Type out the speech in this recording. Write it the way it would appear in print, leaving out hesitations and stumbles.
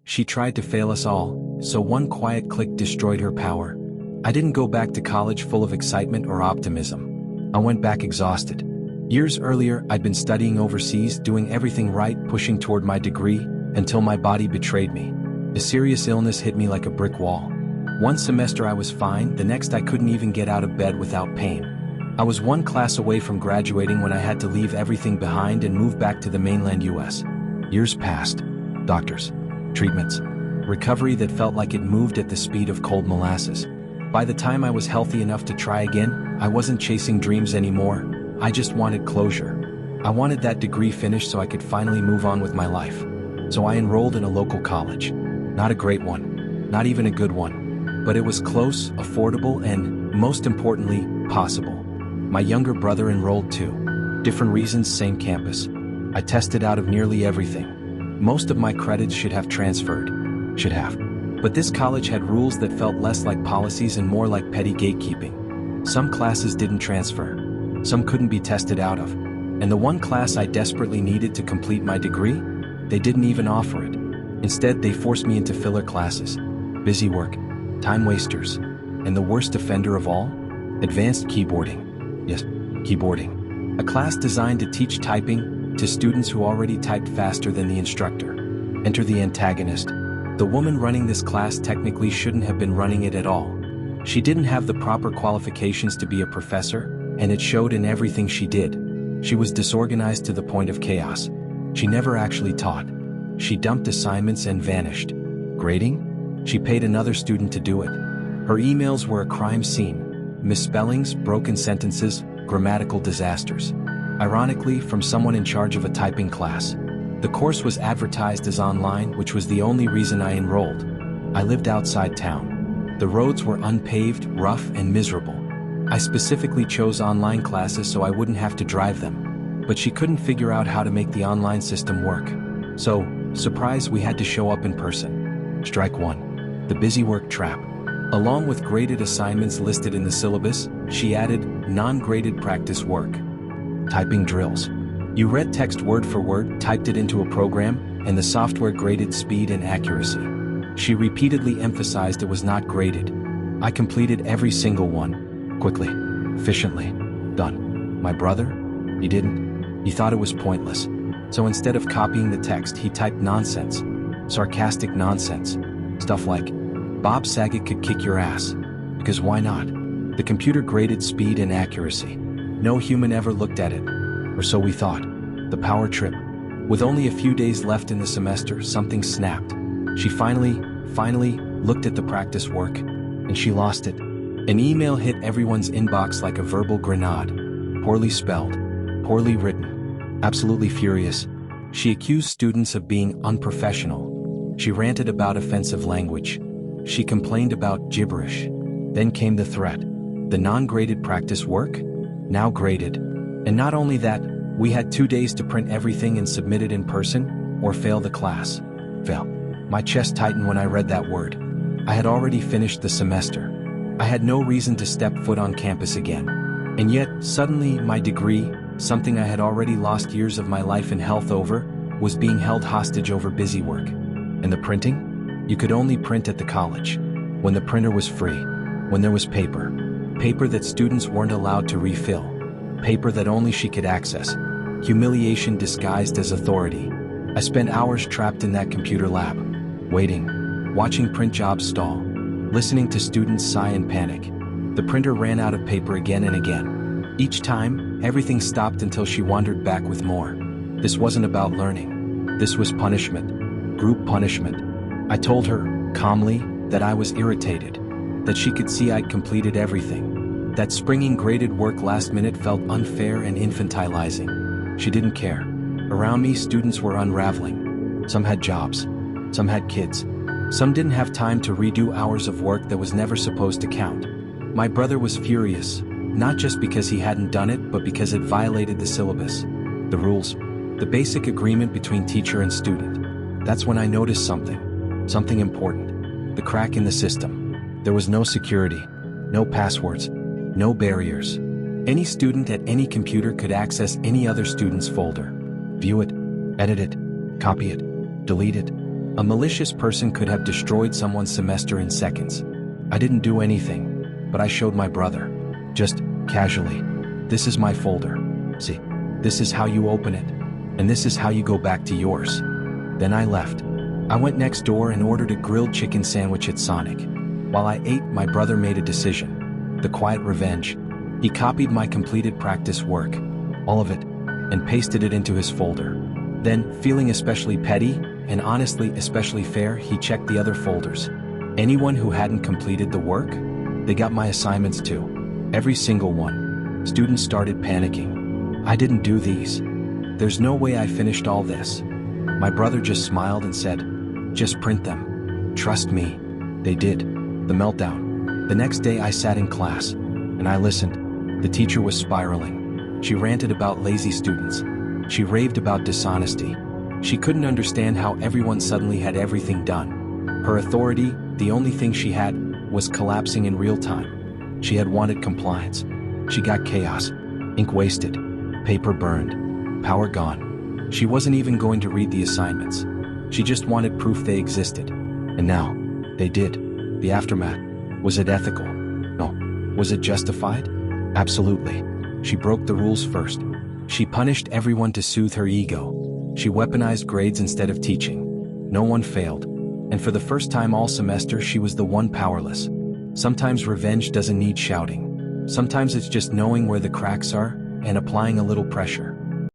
She tried to fail us all, so one quiet click destroyed her power. I didn't go back to college full of excitement or optimism. I went back exhausted. Years earlier, I'd been studying overseas, doing everything right, pushing toward my degree, until my body betrayed me. A serious illness hit me like a brick wall. One semester I was fine, the next I couldn't even get out of bed without pain. I was one class away from graduating when I had to leave everything behind and move back to the mainland US. Years passed. Doctors, treatments, recovery that felt like it moved at the speed of cold molasses. By the time I was healthy enough to try again, I wasn't chasing dreams anymore. I just wanted closure. I wanted that degree finished so I could finally move on with my life. So I enrolled in a local college. Not a great one, not even a good one. But it was close, affordable, and, most importantly, possible. My younger brother enrolled too. Different reasons, same campus. I tested out of nearly everything. Most of my credits should have transferred. Should have. But this college had rules that felt less like policies and more like petty gatekeeping. Some classes didn't transfer. Some couldn't be tested out of. And the one class I desperately needed to complete my degree, they didn't even offer it. Instead, they forced me into filler classes. Busy work, time wasters, and the worst offender of all, advanced keyboarding. Yes, keyboarding. A class designed to teach typing to students who already typed faster than the instructor. Enter the antagonist. The woman running this class technically shouldn't have been running it at all. She didn't have the proper qualifications to be a professor, and it showed in everything she did. She was disorganized to the point of chaos. She never actually taught. She dumped assignments and vanished. Grading? She paid another student to do it. Her emails were a crime scene. Misspellings, broken sentences, grammatical disasters. Ironically, from someone in charge of a typing class. The course was advertised as online, which was the only reason I enrolled. I lived outside town. The roads were unpaved, rough, and miserable. I specifically chose online classes so I wouldn't have to drive them. But she couldn't figure out how to make the online system work. So, surprise, we had to show up in person. Strike one. The busy work trap. Along with graded assignments listed in the syllabus, she added non-graded practice work. Typing drills. You read text word for word, typed it into a program, and the software graded speed and accuracy. She repeatedly emphasized it was not graded. I completed every single one. Quickly. Efficiently. Done. My brother? He didn't. He thought it was pointless. So instead of copying the text, he typed nonsense. Sarcastic nonsense. Stuff like, Bob Saget could kick your ass. Because why not? The computer graded speed and accuracy. No human ever looked at it. Or so we thought. The power trip. With only a few days left in the semester, something snapped. She finally looked at the practice work, and she lost it. An email hit everyone's inbox like a verbal grenade. Poorly spelled, poorly written, absolutely furious. She accused students of being unprofessional. She ranted about offensive language. She complained about gibberish. Then came the threat. The non-graded practice work? Now graded. And not only that, we had 2 days to print everything and submit it in person, or fail the class. Fail. My chest tightened when I read that word. I had already finished the semester. I had no reason to step foot on campus again. And yet, suddenly, my degree, something I had already lost years of my life and health over, was being held hostage over busy work. And the printing? You could only print at the college. When the printer was free. When there was paper. Paper that students weren't allowed to refill. Paper that only she could access. Humiliation disguised as authority. I spent hours trapped in that computer lab. Waiting. Watching print jobs stall. Listening to students sigh and panic. The printer ran out of paper again and again. Each time, everything stopped until she wandered back with more. This wasn't about learning. This was punishment. Group punishment. I told her, calmly, that I was irritated. That she could see I'd completed everything. That springing graded work last minute felt unfair and infantilizing. She didn't care. Around me, students were unraveling. Some had jobs. Some had kids. Some didn't have time to redo hours of work that was never supposed to count. My brother was furious, not just because he hadn't done it, but because it violated the syllabus, the rules, the basic agreement between teacher and student. That's when I noticed something important, the crack in the system. There was no security, no passwords, no barriers. Any student at any computer could access any other student's folder, view it, edit it, copy it, delete it. A malicious person could have destroyed someone's semester in seconds. I didn't do anything, but I showed my brother, just casually. This is my folder. See, this is how you open it, and this is how you go back to yours. Then I left. I went next door and ordered a grilled chicken sandwich at Sonic. While I ate, my brother made a decision. The quiet revenge. He copied my completed practice work, all of it, and pasted it into his folder. Then, feeling especially petty, and honestly especially fair, he checked the other folders. Anyone who hadn't completed the work? They got my assignments too. Every single one. Students started panicking. I didn't do these. There's no way I finished all this. My brother just smiled and said, just print them. Trust me. They did. The meltdown. The next day I sat in class, and I listened. The teacher was spiraling. She ranted about lazy students. She raved about dishonesty. She couldn't understand how everyone suddenly had everything done. Her authority, the only thing she had, was collapsing in real time. She had wanted compliance. She got chaos. Ink wasted. Paper burned. Power gone. She wasn't even going to read the assignments. She just wanted proof they existed. And now, they did. The aftermath. Was it ethical? No. Was it justified? Absolutely. She broke the rules first. She punished everyone to soothe her ego. She weaponized grades instead of teaching. No one failed. And for the first time all semester, she was the one powerless. Sometimes revenge doesn't need shouting. Sometimes it's just knowing where the cracks are and applying a little pressure.